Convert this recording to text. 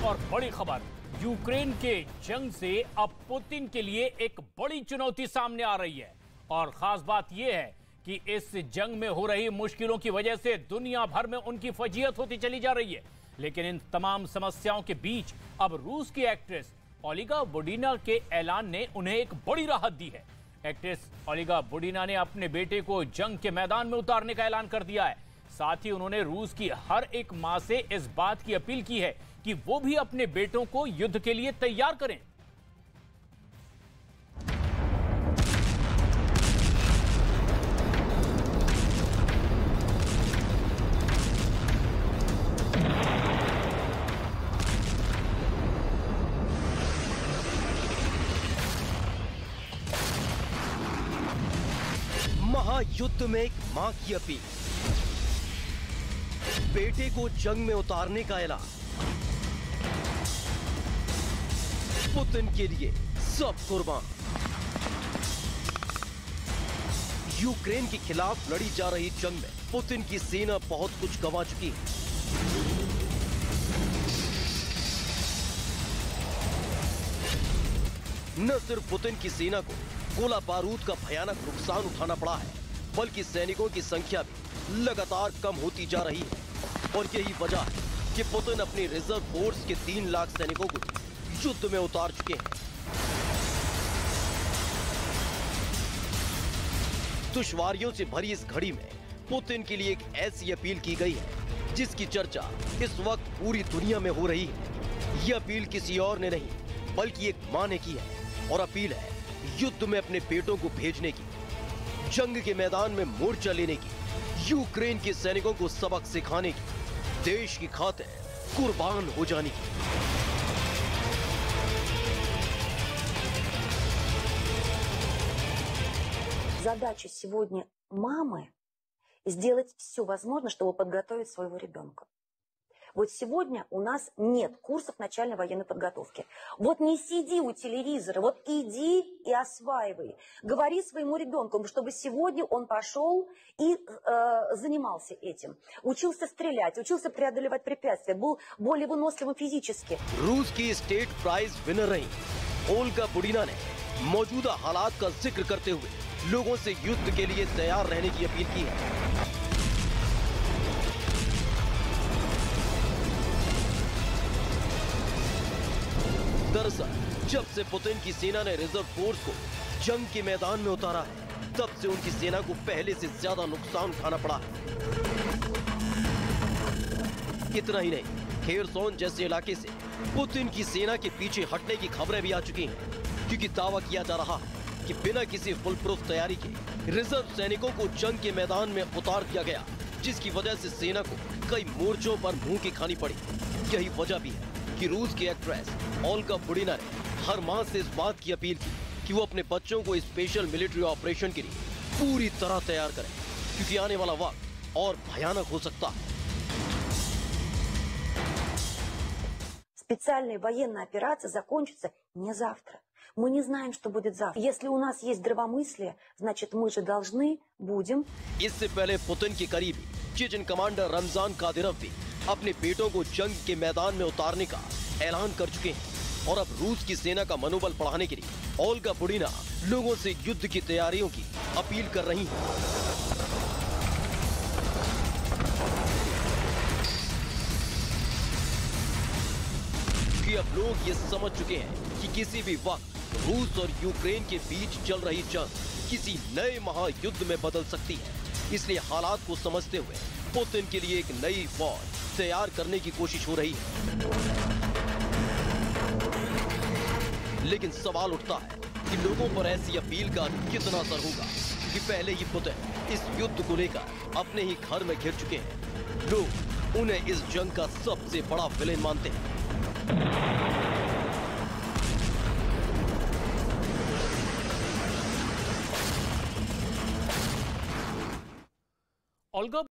और बड़ी खबर, यूक्रेन के जंग से अब पुतिन के लिए एक बड़ी चुनौती सामने आ रही है। और खास बात यह है कि इस जंग में हो रही मुश्किलों की वजह से दुनिया भर में उनकी फजीयत होती चली जा रही है। लेकिन इन तमाम समस्याओं के बीच अब रूस की एक्ट्रेस ओलिगा बुडिना के ऐलान ने उन्हें एक बड़ी राहत दी है। एक्ट्रेस ओलिगा बुडिना ने अपने बेटे को जंग के मैदान में उतारने का ऐलान कर दिया है। साथ ही उन्होंने रूस की हर एक मां से इस बात की अपील की है कि वो भी अपने बेटों को युद्ध के लिए तैयार करें। महायुद्ध में एक मां की अपील, बेटे को जंग में उतारने का ऐलान, पुतिन के लिए सब कुर्बान। यूक्रेन के खिलाफ लड़ी जा रही जंग में पुतिन की सेना बहुत कुछ गंवा चुकी है। न सिर्फ पुतिन की सेना को गोला बारूद का भयानक नुकसान उठाना पड़ा है, बल्कि सैनिकों की संख्या भी लगातार कम होती जा रही है। और यही वजह है कि पुतिन अपनी रिजर्व फोर्स के 3 लाख सैनिकों को युद्ध में उतार चुके हैं। दुश्वारियों से भरी इस घड़ी में पुतिन के लिए एक ऐसी अपील की गई है जिसकी चर्चा इस वक्त पूरी दुनिया में हो रही है। यह अपील किसी और ने नहीं बल्कि एक मां ने की है, और अपील है युद्ध में अपने बेटों को भेजने की, जंग के मैदान में मोर्चा लेने की, यूक्रेन के सैनिकों को सबक सिखाने की, देश की खातिर कुर्बान हो जाने की। Задача сегодня мамы сделать все возможное, чтобы подготовить своего ребенка. Вот сегодня у нас нет курсов начальной военной подготовки. Вот не сиди у телевизора, вот иди и осваивай. Говори своему ребенку, чтобы сегодня он пошел и занимался этим. Учился стрелять, учился преодолевать препятствия, был более выносливым физически. रूस की स्टेट प्राइज विनर रही ओल्गा बुडिना ने मौजूदा हालात का जिक्र करते हुए लोगों से युद्ध के लिए तैयार रहने की अपील की है। दरअसल जब से पुतिन की सेना ने रिजर्व फोर्स को जंग के मैदान में उतारा है, तब से उनकी सेना को पहले से ज्यादा नुकसान उठाना पड़ा है। इतना ही नहीं, खेरसोन जैसे इलाके से पुतिन की सेना के पीछे हटने की खबरें भी आ चुकी हैं, क्योंकि दावा किया जा रहा है कि बिना किसी फुल प्रूफ तैयारी के रिजर्व सैनिकों को जंग के मैदान में उतार दिया गया, जिसकी वजह से सेना को कई मोर्चों पर मुंह की खानी पड़ी। यही वजह भी है कि रूस की एक्ट्रेस ओल्गा बुडिना ने हर मां से इस बात की अपील की कि वो अपने बच्चों को स्पेशल मिलिट्री ऑपरेशन के लिए पूरी तरह तैयार करें, क्योंकि आने वाला वक्त और भयानक हो सकता है। Специальная военная операция закончится не завтра. Мы не знаем, что будет завтра. Если у нас есть здравомыслие, значит мы же должны будем. इससे पहले पुतिन के करीबी चेचन कमांडर रमजान कादिरोव भी अपने बेटों को जंग के मैदान में उतारने का ऐलान कर चुके हैं। और अब रूस की सेना का मनोबल बढ़ाने के लिए ओल्गा बुडिना लोगों से युद्ध की तैयारियों की अपील कर रही हैं। कि अब लोग ये समझ चुके हैं कि किसी भी वक्त रूस और यूक्रेन के बीच चल रही जंग किसी नए महायुद्ध में बदल सकती है। इसलिए हालात को समझते हुए पुतिन के लिए एक नई फौज तैयार करने की कोशिश हो रही है। लेकिन सवाल उठता है कि लोगों पर ऐसी अपील का कितना असर होगा, कि पहले ही पुतिन इस युद्ध को लेकर अपने ही घर में घिर चुके हैं। लोग उन्हें इस जंग का सबसे बड़ा विलेन मानते हैं। ओल्गा